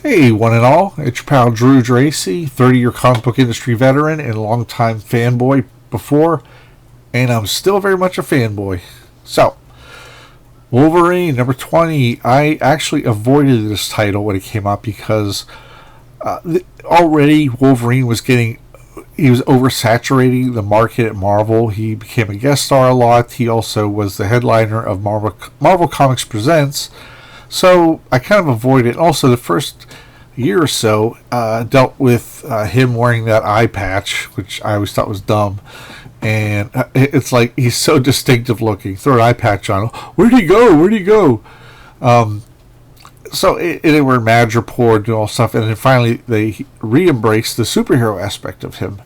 Hey, one and all, it's your pal Drew Dracy, 30-year comic book industry veteran and longtime fanboy before, and I'm still very much a fanboy. So, Wolverine number 20, I actually avoided this title when it came out because already Wolverine he was oversaturating the market at Marvel. He became a guest star a lot. He also was the headliner of Marvel Comics Presents. So I kind of avoided it. Also, the first year or so dealt with him wearing that eye patch, which I always thought was dumb. And it's like he's so distinctive looking. Throw an eye patch on. Where'd he go? Where'd he go? So they were mad report and all stuff, and then finally they re-embraced the superhero aspect of him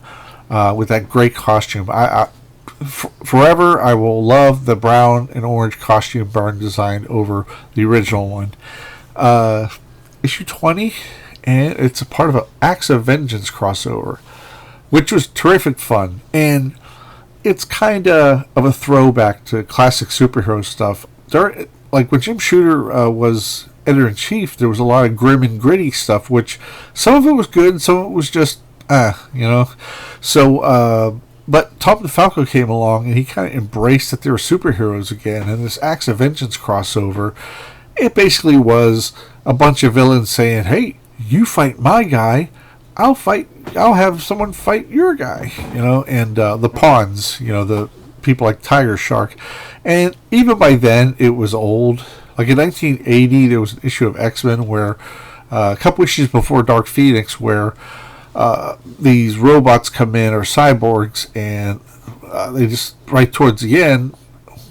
with that great costume. Forever, I will love the brown and orange costume Byrne designed over the original one. Issue 20, and it's a part of an Acts of Vengeance crossover, which was terrific fun, and it's kind of a throwback to classic superhero stuff. Like when Jim Shooter was editor-in-chief, there was a lot of grim and gritty stuff, which some of it was good, some of it was just, So, but Tom DeFalco came along, and he kind of embraced that there were superheroes again, and this Acts of Vengeance crossover, it basically was a bunch of villains saying, hey, you fight my guy, I'll have someone fight your guy, and the pawns, the people like Tiger Shark. And even by then, it was old. Like in 1980, there was an issue of X-Men where, a couple issues before Dark Phoenix, where these robots come in, or cyborgs, and they just, right towards the end,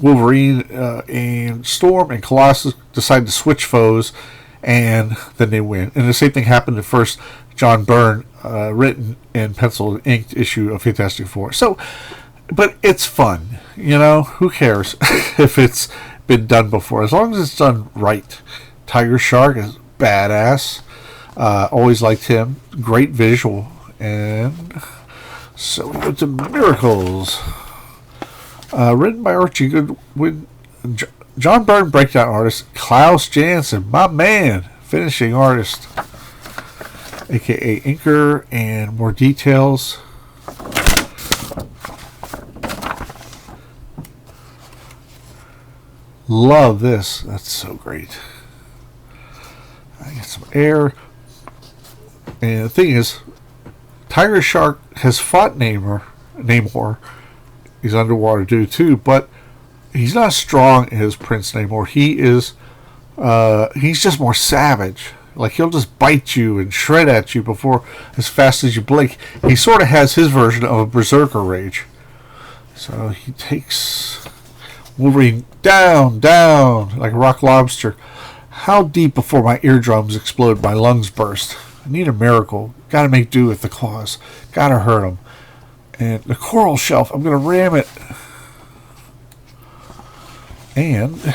Wolverine and Storm and Colossus decide to switch foes, and then they win. And the same thing happened to first John Byrne, written and penciled and inked issue of Fantastic Four. So, but it's fun, who cares if it's been done before, as long as it's done right. Tiger Shark is badass. Always liked him. Great visual. And so we go to Miracles. Written by Archie Goodwin. John Byrne breakdown artist. Klaus Janson, my man. Finishing artist. AKA inker. And more details. Love this. That's so great. I get some air. And the thing is, Tiger Shark has fought Namor. He's underwater too, but he's not as strong as Prince Namor. He's just more savage. Like, he'll just bite you and shred at you before, as fast as you blink. He sort of has his version of a berserker rage. So he takes Wolverine down, like a rock lobster. How deep before my eardrums explode, my lungs burst? I need a miracle. Gotta make do with the claws. Gotta hurt him. And the coral shelf, I'm gonna ram it. And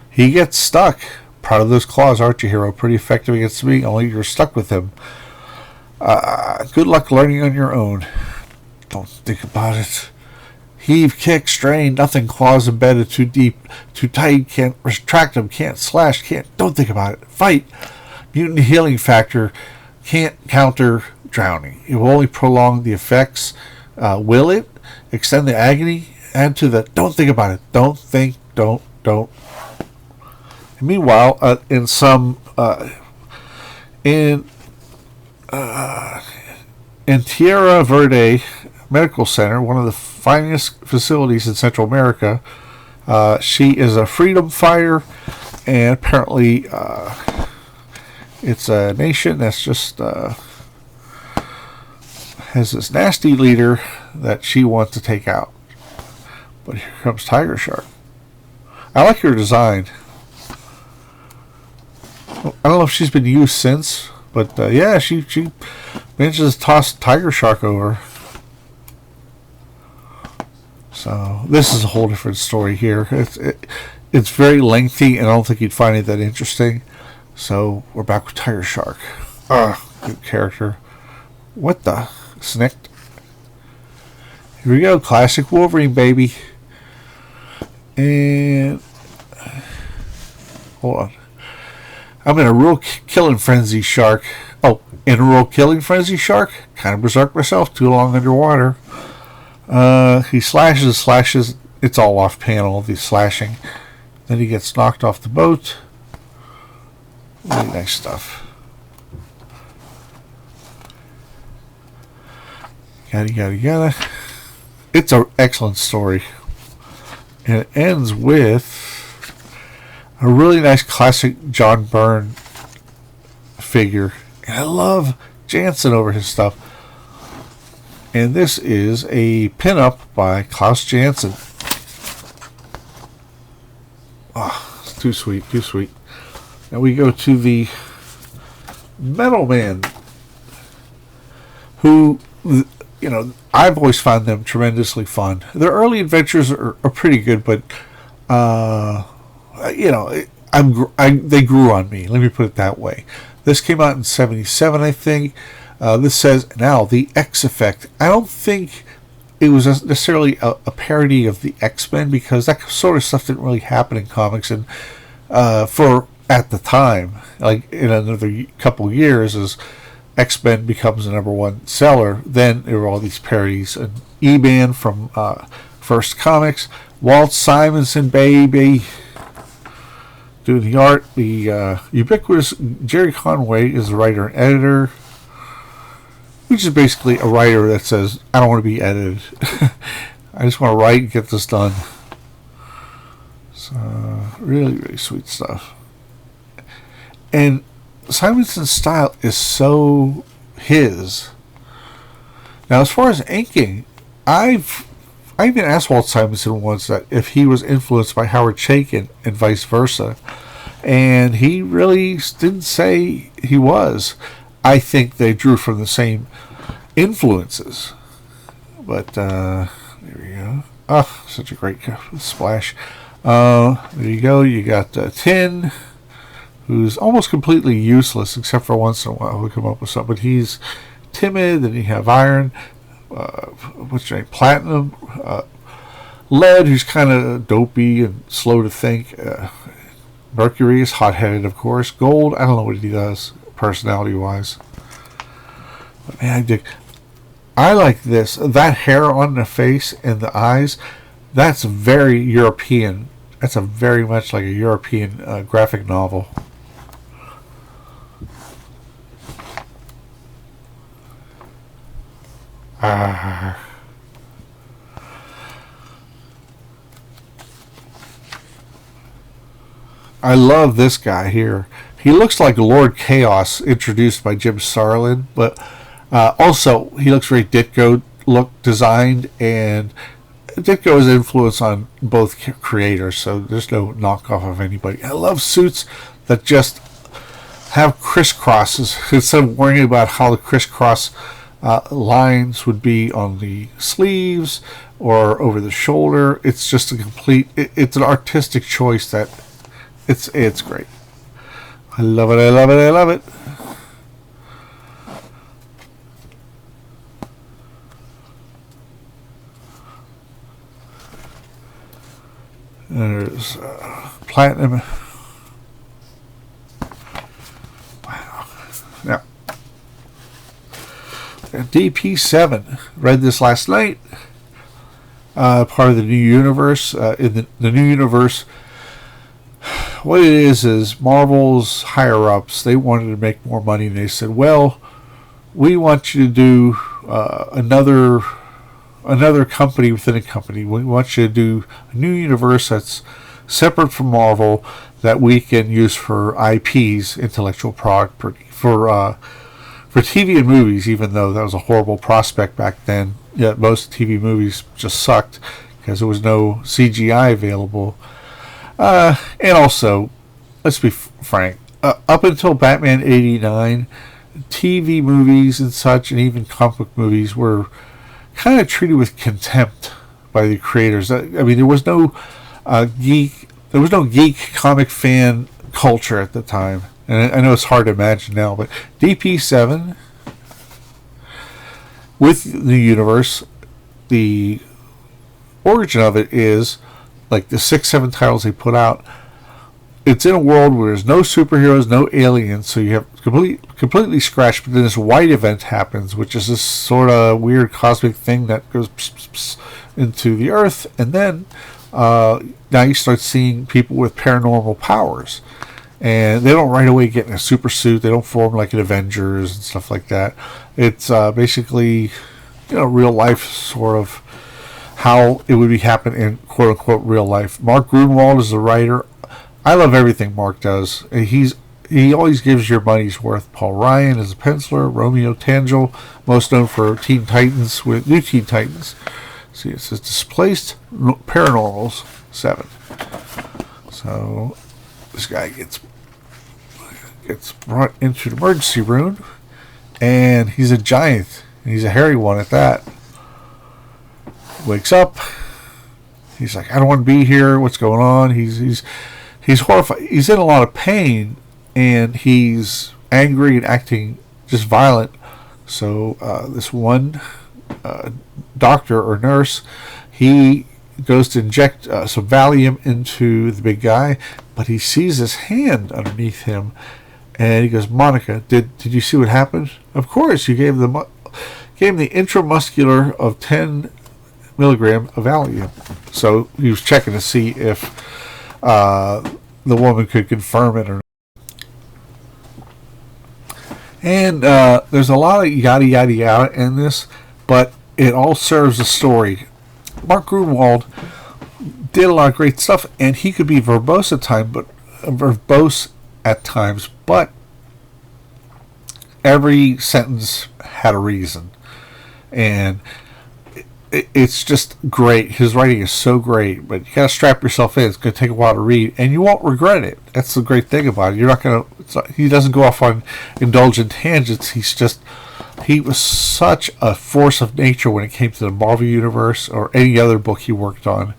he gets stuck. Proud of those claws, aren't you, hero? Pretty effective against me, only you're stuck with him. Good luck learning on your own. Don't think about it. Heave, kick, strain, nothing. Claws embedded too deep, too tight. Can't retract them, can't slash, can't. Don't think about it. Fight. Mutant healing factor can't counter drowning. It will only prolong the effects. Will it extend the agony? Add to the don't think about it. Don't think. Don't. And meanwhile, in Tierra Verde Medical Center, one of the finest facilities in Central America, she is a freedom fighter, and apparently it's a nation that's just has this nasty leader that she wants to take out. But here comes Tiger Shark. I like her design. I don't know if she's been used since, but yeah, she manages to toss Tiger Shark over. So this is a whole different story here. It's very lengthy, and I don't think you'd find it that interesting. So we're back with Tiger Shark. Good character. What the? Snicked. Here we go. Classic Wolverine, baby. And hold on. I'm in a real killing frenzy, shark. Oh, in a real killing frenzy, shark. Kind of berserk myself, too long underwater. He slashes. It's all off panel, the slashing. Then he gets knocked off the boat. Really nice stuff. Yada. It's an excellent story. And it ends with a really nice classic John Byrne figure. And I love Jansen over his stuff. And this is a pinup by Klaus Janson. Oh, it's too sweet, too sweet. Now we go to the Metal Man, who, you know, I've always found them tremendously fun. Their early adventures are pretty good, but, you know, they grew on me. Let me put it that way. This came out in 77, I think. This says, now, the X Effect. I don't think it was necessarily a parody of the X-Men, because that sort of stuff didn't really happen in comics. And for at the time, like in another couple years, as X-Men becomes the #1 seller, then there were all these parodies. And E-Man from First Comics, Walt Simonson, baby, doing the art. The ubiquitous Jerry Conway is the writer and editor, which is basically a writer that says, I don't want to be edited. I just want to write and get this done. So, really, really sweet stuff. And Simonson's style is so his. Now, as far as inking, I even asked Walt Simonson once that if he was influenced by Howard Chaykin and vice versa. And he really didn't say he was. I think they drew from the same influences. But, there we go. Oh, such a great splash. There you go. You got Tin, who's almost completely useless, except for once in a while he'll come up with something. But he's timid. Then you have Iron. What's your name? Platinum. Lead, who's kind of dopey and slow to think. Mercury is hot-headed, of course. Gold, I don't know what he does, personality-wise. But man, I like this. That hair on the face and the eyes, that's very European. That's a very much like a European graphic novel. I love this guy here. He looks like Lord Chaos, introduced by Jim Starlin, but also he looks very Ditko look designed, and Ditko is influence on both creators, so there's no knockoff of anybody. I love suits that just have crisscrosses instead of worrying about how the crisscross lines would be on the sleeves or over the shoulder. It's just a complete. It's an artistic choice that. It's great. I love it. I love it. I love it. There's Platinum. Wow. Now, DP7. Read this last night. Part of the new universe. In the new universe, what it is Marvel's higher-ups, they wanted to make more money, and they said, well, we want you to do another company within a company. We want you to do a new universe that's separate from Marvel that we can use for IPs, intellectual property, for TV and movies, even though that was a horrible prospect back then. Yeah, most TV movies just sucked because there was no CGI available. And also, let's be frank, up until Batman 89, TV movies and such, and even comic book movies, were kind of treated with contempt by the creators. I mean, there was no geek comic fan culture at the time. And I know it's hard to imagine now, but DP7, with the universe, the origin of it is, like the 6-7 titles they put out, it's in a world where there's no superheroes, no aliens, so you have completely scratched. But then this white event happens, which is this sort of weird cosmic thing that goes into the Earth, and then now you start seeing people with paranormal powers, and they don't right away get in a super suit. They don't form like an Avengers and stuff like that. It's basically, real life sort of how it would be happen in quote unquote real life. Mark Grunwald is the writer. I love everything Mark does. He always gives your money's worth. Paul Ryan is a penciler. Romeo Tangel, most known for Teen Titans with New Teen Titans. See, it says Displaced Paranormals 7. So this guy gets brought into the emergency room, and he's a giant. He's a hairy one at that. Wakes up. He's like, I don't want to be here. What's going on? He's horrified. He's in a lot of pain, and he's angry and acting just violent. So this one doctor or nurse, he goes to inject some Valium into the big guy, but he sees his hand underneath him, and he goes, Monica, did you see what happened? Of course, you gave him the intramuscular of 10 milligram of Valium. So he was checking to see if the woman could confirm it or not. And there's a lot of yada yada yada in this, but it all serves a story. Mark Grunwald did a lot of great stuff, and he could be verbose at times, but every sentence had a reason, and it's just great. His writing is so great, but you gotta strap yourself in. It's gonna take a while to read, and you won't regret it. That's the great thing about it. You're not gonna. He doesn't go off on indulgent tangents. He was such a force of nature when it came to the Marvel Universe or any other book he worked on,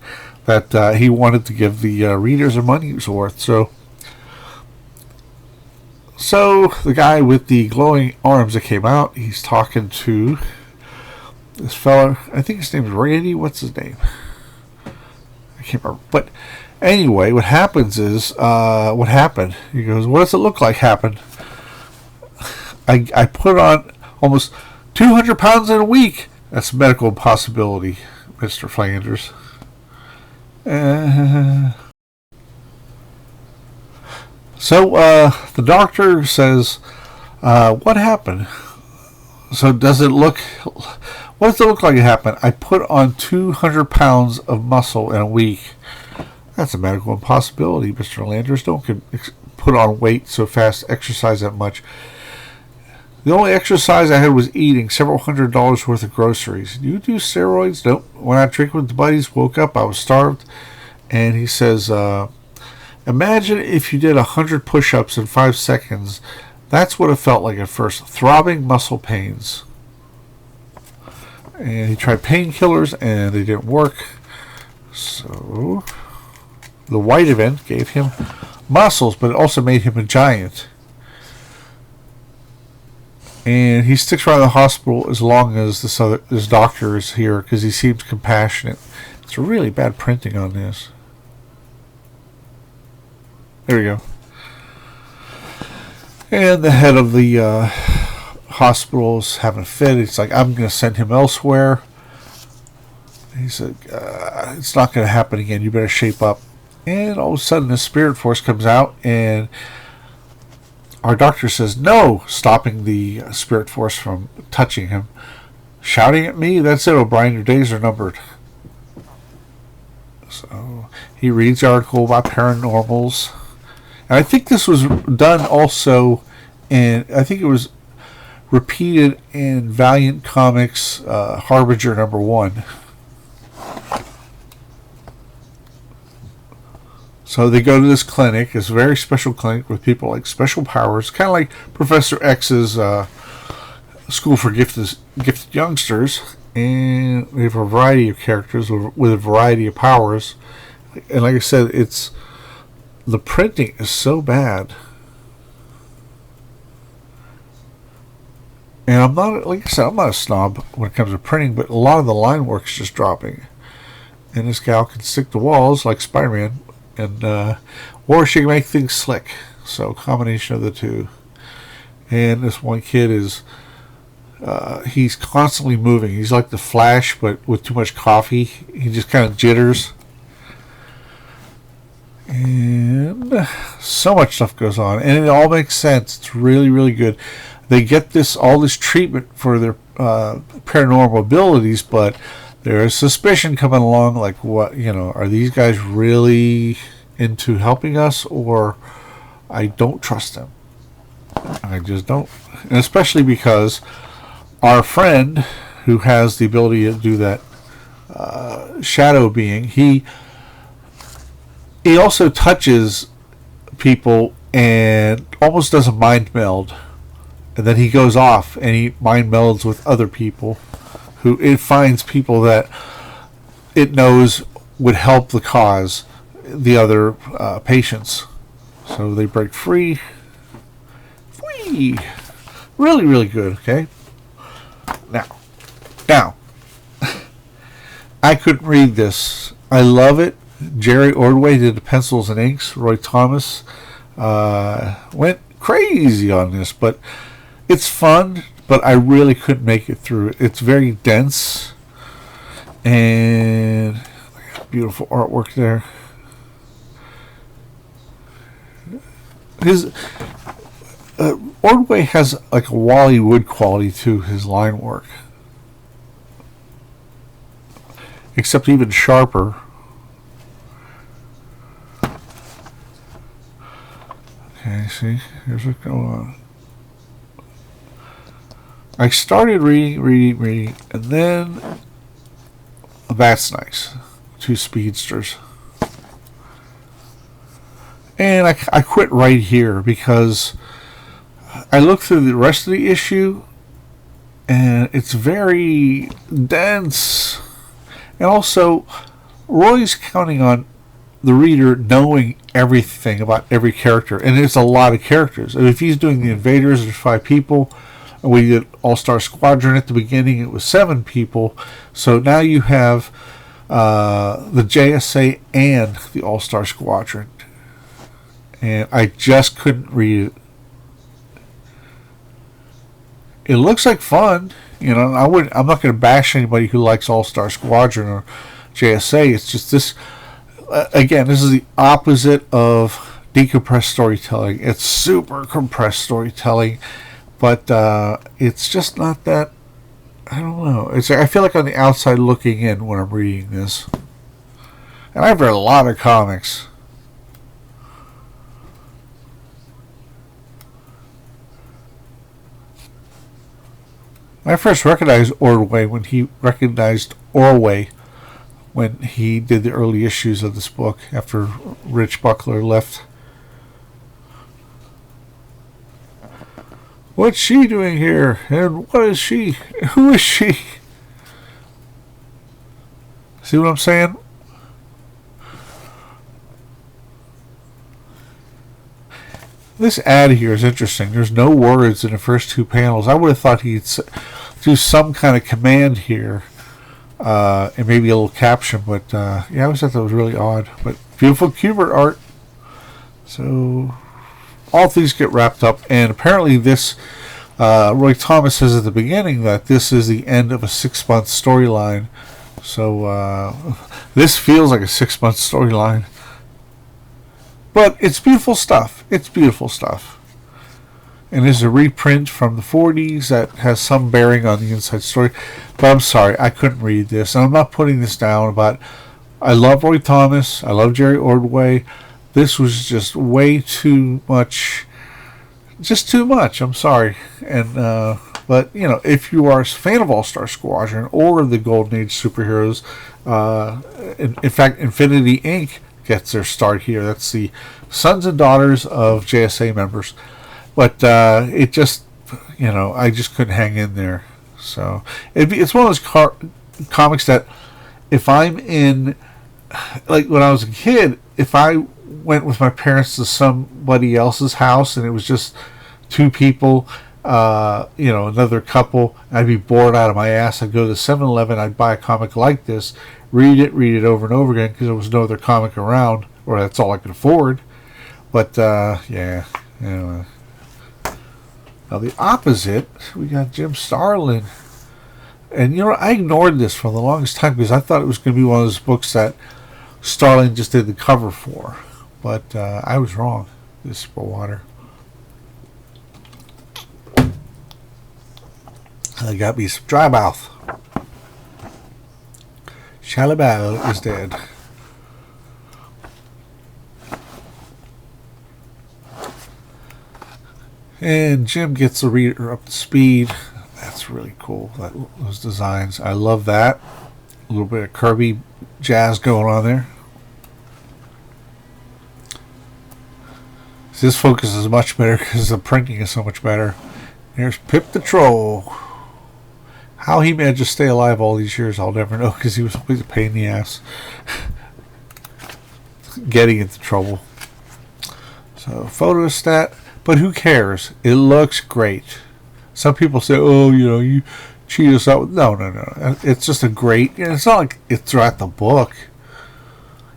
that he wanted to give the readers their money's worth. So the guy with the glowing arms that came out, he's talking to this fella. I think his name is Randy. What's his name? I can't remember. But anyway, what happens is, what happened? He goes, what does it look like happened? I put on almost 200 pounds in a week. That's a medical impossibility, Mr. Flanders. So the doctor says, what happened? So what does it look like it happened? I put on 200 pounds of muscle in a week. That's a medical impossibility, Mr. Landers. Don't put on weight so fast, exercise that much. The only exercise I had was eating several $100s worth of groceries. Do you do steroids? Nope. When I drank with the buddies, woke up, I was starved. And he says, imagine if you did 100 push-ups in 5 seconds. That's what it felt like at first. Throbbing muscle pains. And he tried painkillers, and they didn't work. So the white event gave him muscles, but it also made him a giant. And he sticks around the hospital as long as this doctor is here, because he seems compassionate. It's a really bad printing on this. There we go. And the head of the hospital's having a fit. It's like, I'm going to send him elsewhere. He said, it's not going to happen again. You better shape up. And all of a sudden, the Spirit Force comes out, and our doctor says, no, stopping the Spirit Force from touching him. Shouting at me? That's it, O'Brien, your days are numbered. So he reads the article about paranormals. And I think this was done also in, I think it was repeated in Valiant Comics Harbinger #1. So they go to this clinic. It's a very special clinic with people like special powers, kind of like Professor X's School for Gifted Youngsters. And we have a variety of characters with a variety of powers. And like I said, the printing is so bad. And I'm not, like I said, I'm not a snob when it comes to printing, but a lot of the line work's just dropping. And this gal can stick to walls like Spider-Man and or she can make things slick. So combination of the two. And this one kid is he's constantly moving. He's like the Flash, but with too much coffee. He just kind of jitters. And so much stuff goes on, and it all makes sense. It's really, really good. They get all this treatment for their paranormal abilities, but there is suspicion coming along. Like, what, are these guys really into helping us, or I don't trust them. I just don't, and especially because our friend who has the ability to do that shadow being, he also touches people and almost does a mind meld. And then he goes off and he mind melds with other people who it finds people that it knows would help the cause, the other patients. So they break free. Whee! Really, really good, okay? Now, I couldn't read this. I love it. Jerry Ordway did the pencils and inks. Roy Thomas went crazy on this, but it's fun, but I really couldn't make it through. It's very dense, and beautiful artwork there. His Ordway has like a Wally Wood quality to his line work, except even sharper. Okay, see, here's what's going on. I started reading, and then that's nice. Two speedsters. And I quit right here because I looked through the rest of the issue, and it's very dense. And also, Roy's counting on the reader knowing everything about every character, and there's a lot of characters. And if he's doing the Invaders, there's 5 people. And we did All-Star Squadron at the beginning, it was 7 people. So now you have the JSA and the All-Star Squadron. And I just couldn't read it. It looks like fun, I'm not going to bash anybody who likes All-Star Squadron or JSA. It's just this. Again, this is the opposite of decompressed storytelling. It's super compressed storytelling, but it's just not that. I don't know. I feel like on the outside looking in when I'm reading this. And I've read a lot of comics. I first recognized Ordway when he did the early issues of this book after Rich Buckler left. What's she doing here? And what is she? Who is she? See what I'm saying? This ad here is interesting. There's no words in the first 2 panels. I would have thought he'd do some kind of command here. And maybe a little caption, but yeah, I always thought that was really odd. But beautiful Kubert art. So all things get wrapped up, and apparently this Roy Thomas says at the beginning that this is the end of a 6-month storyline. So this feels like a 6-month storyline, but it's beautiful stuff. It's beautiful stuff. And there's a reprint from the 40s that has some bearing on the inside story. But I'm sorry, I couldn't read this. And I'm not putting this down, but I love Roy Thomas. I love Jerry Ordway. This was just way too much. Just too much. I'm sorry. And but, if you are a fan of All-Star Squadron or the Golden Age superheroes, in fact, Infinity Inc. gets their start here. That's the sons and daughters of JSA members. But it just, I just couldn't hang in there. So it's one of those comics that if I'm in, like when I was a kid, if I went with my parents to somebody else's house and it was just 2 people, another couple, I'd be bored out of my ass. I'd go to the 7-Eleven, I'd buy a comic like this, read it over and over again because there was no other comic around. or that's all I could afford. But yeah, anyway. Now the opposite, we got Jim Starlin. And you know, I ignored this for the longest time because I thought it was going to be one of those books that Starlin just did the cover for. But I was wrong. This is for water. I got me some dry mouth. Shalabal is dead. And Jim gets the reader up to speed. That's really cool. Those designs. I love that. A little bit of Kirby jazz going on there. This focus is much better because the printing is so much better. Here's Pip the Troll. How he managed to stay alive all these years, I'll never know because he was always a pain in the ass. Getting into trouble. So, photostat. But who cares? It looks great. Some people say, oh, you know, you cheat us out. No. It's just a great... You know, it's not like it's throughout the book.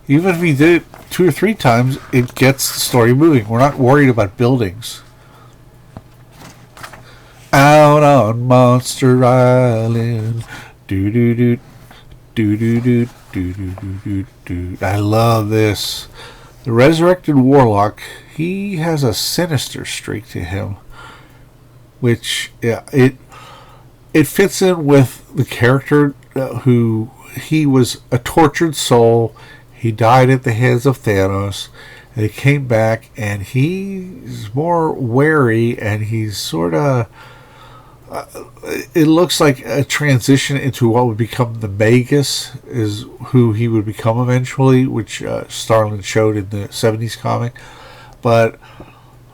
Even if he did it 2 or 3 times, it gets the story moving. We're not worried about buildings. Out on Monster Island. Do-do-do. Do-do-do. Do-do-do-do-do. I love this. The resurrected Warlock, he has a sinister streak to him. Which, yeah, it fits in with the character who he was a tortured soul. He died at the hands of Thanos. And he came back, and he's more wary, and he's sort of... it looks like a transition into what would become the Magus, is who he would become eventually, which Starlin showed in the 70s comic. But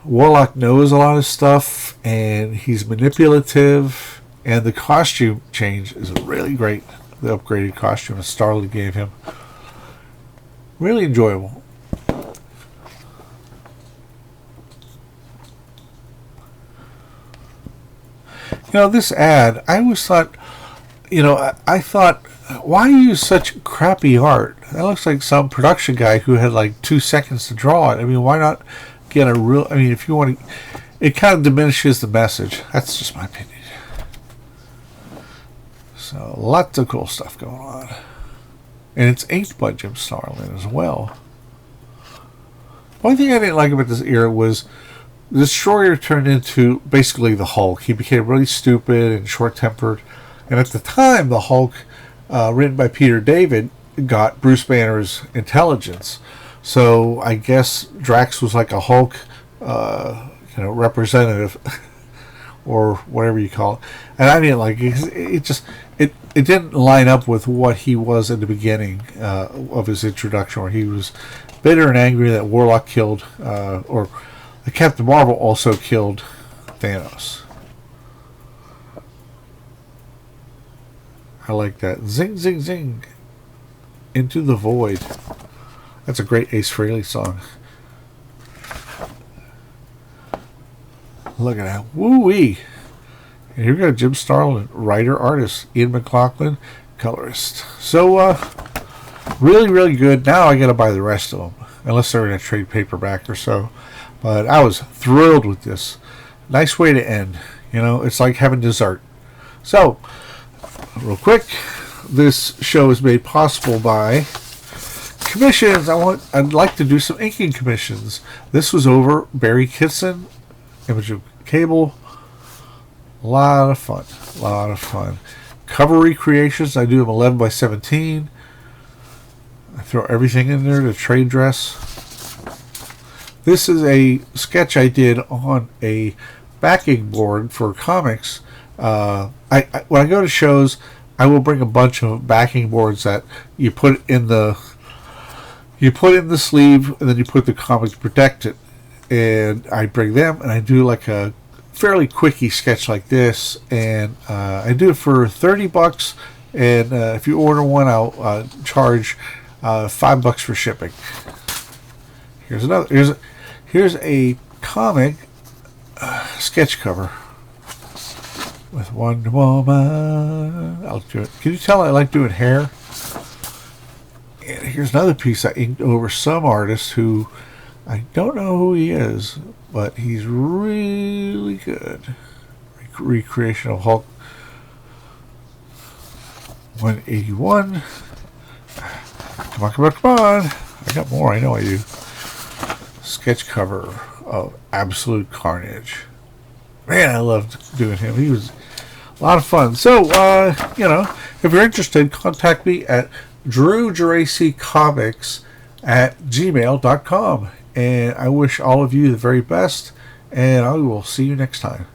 Warlock knows a lot of stuff, and he's manipulative, and the costume change is really great. The upgraded costume that Starlin gave him. Really enjoyable. You know, this ad, I always thought, you know, I thought, why use such crappy art? That looks like some production guy who had like 2 seconds to draw it. I mean, why not get a real, I mean, if you want to, it kind of diminishes the message. That's just my opinion. So, lots of cool stuff going on. And it's inked by Jim Starlin as well. One thing I didn't like about this era was the Destroyer turned into basically the Hulk. He became really stupid and short-tempered. And at the time, the Hulk, written by Peter David, got Bruce Banner's intelligence. So I guess Drax was like a Hulk, representative, or whatever you call it. And I didn't like it. It didn't line up with what he was in the beginning of his introduction, where he was bitter and angry that Warlock killed, or the Captain Marvel also killed Thanos. I like that. Zing, zing, zing. Into the Void. That's a great Ace Frehley song. Look at that. Woo-wee. And here we go. Jim Starlin, writer, artist. Ian McLaughlin, colorist. So, really, really good. Now I got to buy the rest of them. Unless they're in a trade paperback or so. But I was thrilled with this. Nice way to end. You know, it's like having dessert. So, real quick, this show is made possible by commissions. I'd like to do some inking commissions. This was over Barry Kitson, Image of Cable. A lot of fun. Cover recreations. I do them 11 by 17. I throw everything in there to trade dress. This is a sketch I did on a backing board for comics. When I go to shows, I will bring a bunch of backing boards that you put in the sleeve, and then you put the comic to protect it. And I bring them, and I do like a fairly quickie sketch like this, and I do it for $30. And if you order one, I'll charge $5 for shipping. Here's another. Here's a comic sketch cover with Wonder Woman. I'll do it. Can you tell I like doing hair? And here's another piece I inked over some artist who I don't know who he is, but he's really good. Recreation of Hulk 181. Come on, come on, come on. I got more, I know I do. Sketch cover of Absolute Carnage. Man, I loved doing him. He was a lot of fun. So, if you're interested, contact me at drewgeracycomics@gmail.com. And I wish all of you the very best, and I will see you next time.